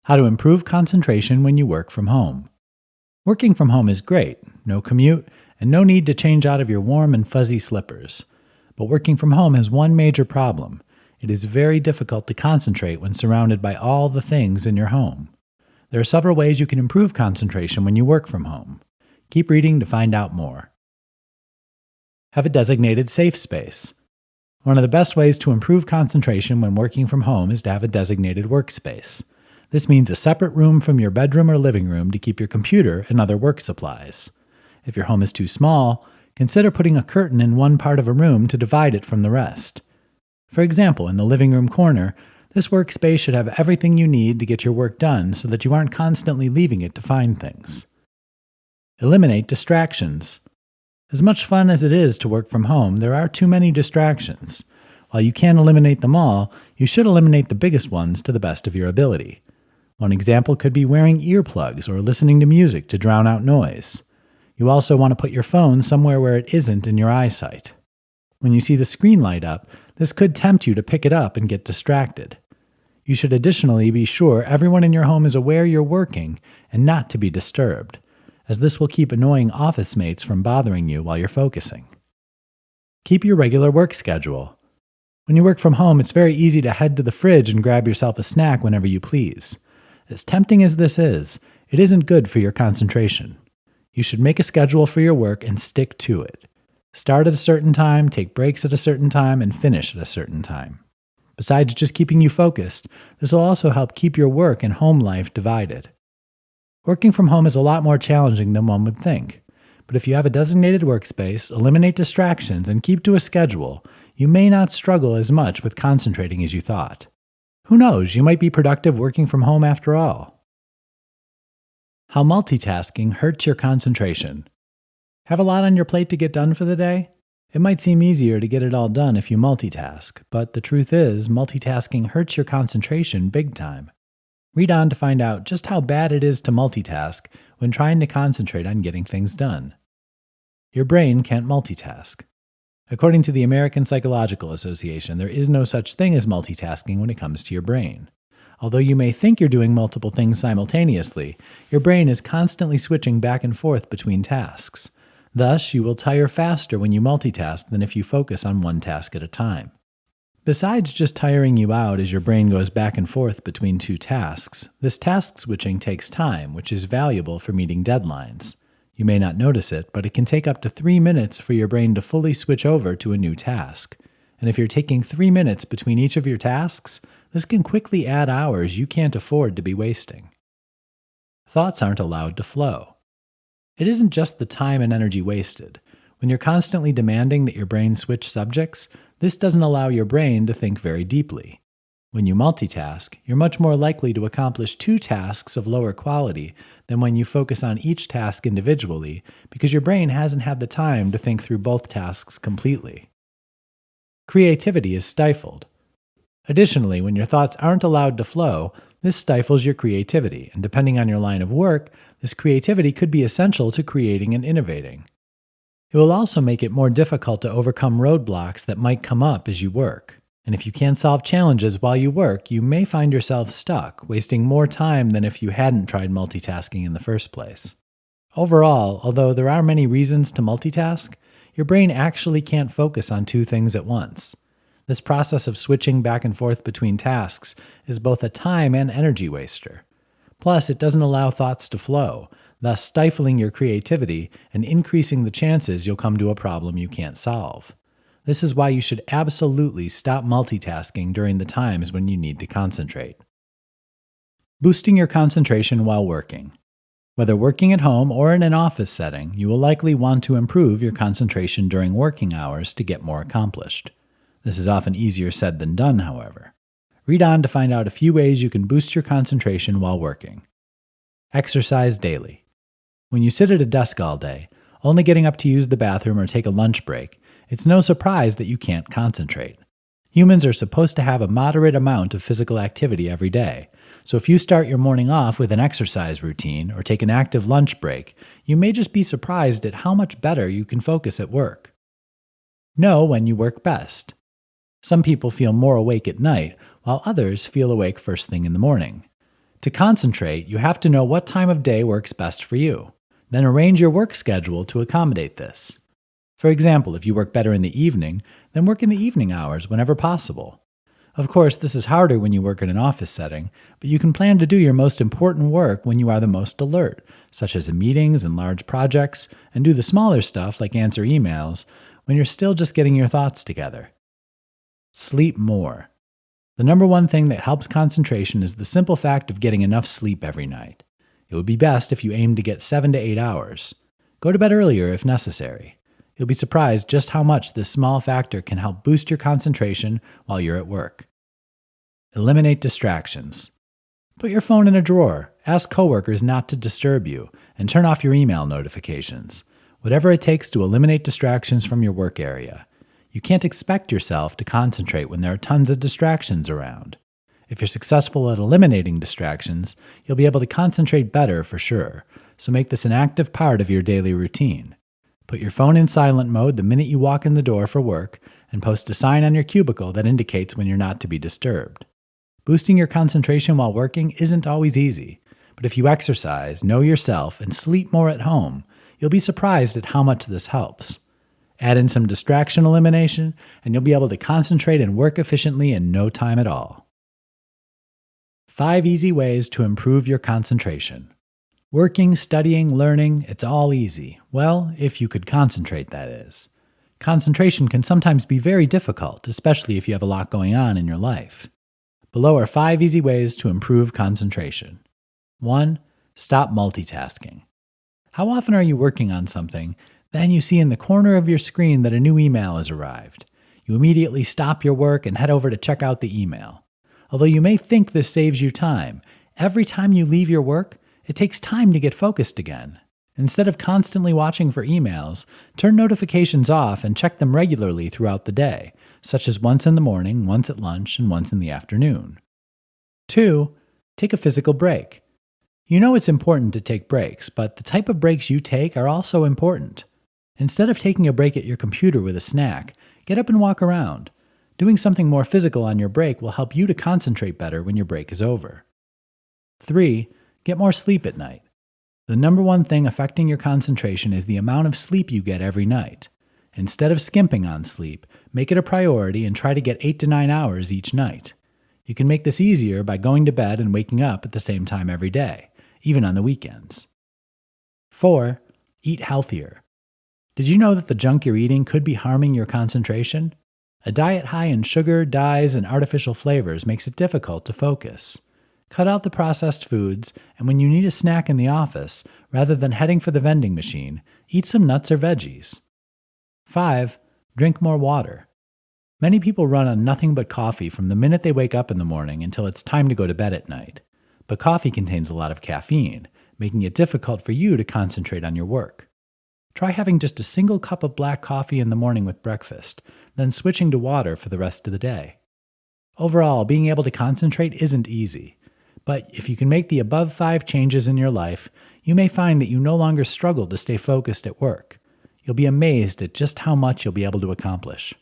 How to improve concentration when you work from home. Working from home is great, no commute, and no need to change out of your warm and fuzzy slippers. But working from home has one major problem. It is very difficult to concentrate when surrounded by all the things in your home. There are several ways you can improve concentration when you work from home. Keep reading to find out more. Have a designated safe space. One of the best ways to improve concentration when working from home is to have a designated workspace. This means a separate room from your bedroom or living room to keep your computer and other work supplies. If your home is too small, consider putting a curtain in one part of a room to divide it from the rest. For example, in the living room corner, this workspace should have everything you need to get your work done so that you aren't constantly leaving it to find things. Eliminate distractions. As much fun as it is to work from home, there are too many distractions. While you can't eliminate them all, you should eliminate the biggest ones to the best of your ability. One example could be wearing earplugs or listening to music to drown out noise. You also want to put your phone somewhere where it isn't in your eyesight. When you see the screen light up, this could tempt you to pick it up and get distracted. You should additionally be sure everyone in your home is aware you're working and not to be disturbed, as this will keep annoying office mates from bothering you while you're focusing. Keep your regular work schedule. When you work from home, it's very easy to head to the fridge and grab yourself a snack whenever you please. As tempting as this is, it isn't good for your concentration. You should make a schedule for your work and stick to it. Start at a certain time, take breaks at a certain time, and finish at a certain time. Besides just keeping you focused, this will also help keep your work and home life divided. Working from home is a lot more challenging than one would think. But if you have a designated workspace, eliminate distractions, and keep to a schedule, you may not struggle as much with concentrating as you thought. Who knows, you might be productive working from home after all. How multitasking hurts your concentration. Have a lot on your plate to get done for the day? It might seem easier to get it all done if you multitask, but the truth is, multitasking hurts your concentration big time. Read on to find out just how bad it is to multitask when trying to concentrate on getting things done. Your brain can't multitask. According to the American Psychological Association, there is no such thing as multitasking when it comes to your brain. Although you may think you're doing multiple things simultaneously, your brain is constantly switching back and forth between tasks. Thus, you will tire faster when you multitask than if you focus on one task at a time. Besides just tiring you out as your brain goes back and forth between two tasks, this task switching takes time, which is valuable for meeting deadlines. You may not notice it, but it can take up to 3 minutes for your brain to fully switch over to a new task. And if you're taking 3 minutes between each of your tasks, this can quickly add hours you can't afford to be wasting. Thoughts aren't allowed to flow. It isn't just the time and energy wasted. When you're constantly demanding that your brain switch subjects, this doesn't allow your brain to think very deeply. When you multitask, you're much more likely to accomplish 2 tasks of lower quality than when you focus on each task individually because your brain hasn't had the time to think through both tasks completely. Creativity is stifled. Additionally, when your thoughts aren't allowed to flow, this stifles your creativity, and depending on your line of work, this creativity could be essential to creating and innovating. It will also make it more difficult to overcome roadblocks that might come up as you work. And if you can't solve challenges while you work, you may find yourself stuck, wasting more time than if you hadn't tried multitasking in the first place. Overall, although there are many reasons to multitask, your brain actually can't focus on 2 things at once. This process of switching back and forth between tasks is both a time and energy waster. Plus, it doesn't allow thoughts to flow, thus stifling your creativity and increasing the chances you'll come to a problem you can't solve. This is why you should absolutely stop multitasking during the times when you need to concentrate. Boosting your concentration while working. Whether working at home or in an office setting, you will likely want to improve your concentration during working hours to get more accomplished. This is often easier said than done, however. Read on to find out a few ways you can boost your concentration while working. Exercise daily. When you sit at a desk all day, only getting up to use the bathroom or take a lunch break, it's no surprise that you can't concentrate. Humans are supposed to have a moderate amount of physical activity every day, so if you start your morning off with an exercise routine or take an active lunch break, you may just be surprised at how much better you can focus at work. Know when you work best. Some people feel more awake at night, while others feel awake first thing in the morning. To concentrate, you have to know what time of day works best for you. Then arrange your work schedule to accommodate this. For example, if you work better in the evening, then work in the evening hours whenever possible. Of course, this is harder when you work in an office setting, but you can plan to do your most important work when you are the most alert, such as in meetings and large projects, and do the smaller stuff like answer emails when you're still just getting your thoughts together. Sleep more. The number one thing that helps concentration is the simple fact of getting enough sleep every night. It would be best if you aim to get 7 to 8 hours. Go to bed earlier if necessary. You'll be surprised just how much this small factor can help boost your concentration while you're at work. Eliminate distractions. Put your phone in a drawer, ask coworkers not to disturb you, and turn off your email notifications. Whatever it takes to eliminate distractions from your work area. You can't expect yourself to concentrate when there are tons of distractions around. If you're successful at eliminating distractions, you'll be able to concentrate better for sure, so make this an active part of your daily routine. Put your phone in silent mode the minute you walk in the door for work, and post a sign on your cubicle that indicates when you're not to be disturbed. Boosting your concentration while working isn't always easy, but if you exercise, know yourself, and sleep more at home, you'll be surprised at how much this helps. Add in some distraction elimination, and you'll be able to concentrate and work efficiently in no time at all. 5 easy ways to improve your concentration. Working, studying, learning, it's all easy. Well, if you could concentrate, that is. Concentration can sometimes be very difficult, especially if you have a lot going on in your life. Below are 5 easy ways to improve concentration. 1. Stop multitasking. How often are you working on something, then you see in the corner of your screen that a new email has arrived? You immediately stop your work and head over to check out the email. Although you may think this saves you time, every time you leave your work, it takes time to get focused again. Instead of constantly watching for emails, turn notifications off and check them regularly throughout the day, such as once in the morning, once at lunch, and once in the afternoon. 2. Take a physical break. You know it's important to take breaks, but the type of breaks you take are also important. Instead of taking a break at your computer with a snack, get up and walk around. Doing something more physical on your break will help you to concentrate better when your break is over. 3. Get more sleep at night. The number one thing affecting your concentration is the amount of sleep you get every night. Instead of skimping on sleep, make it a priority and try to get 8 to 9 hours each night. You can make this easier by going to bed and waking up at the same time every day, even on the weekends. 4. Eat healthier. Did you know that the junk you're eating could be harming your concentration? A diet high in sugar, dyes, and artificial flavors makes it difficult to focus. Cut out the processed foods, and when you need a snack in the office, rather than heading for the vending machine, eat some nuts or veggies. 5. Drink more water. Many people run on nothing but coffee from the minute they wake up in the morning until it's time to go to bed at night. But coffee contains a lot of caffeine, making it difficult for you to concentrate on your work. Try having just a single cup of black coffee in the morning with breakfast, then switching to water for the rest of the day. Overall, being able to concentrate isn't easy. But if you can make the above 5 changes in your life, you may find that you no longer struggle to stay focused at work. You'll be amazed at just how much you'll be able to accomplish.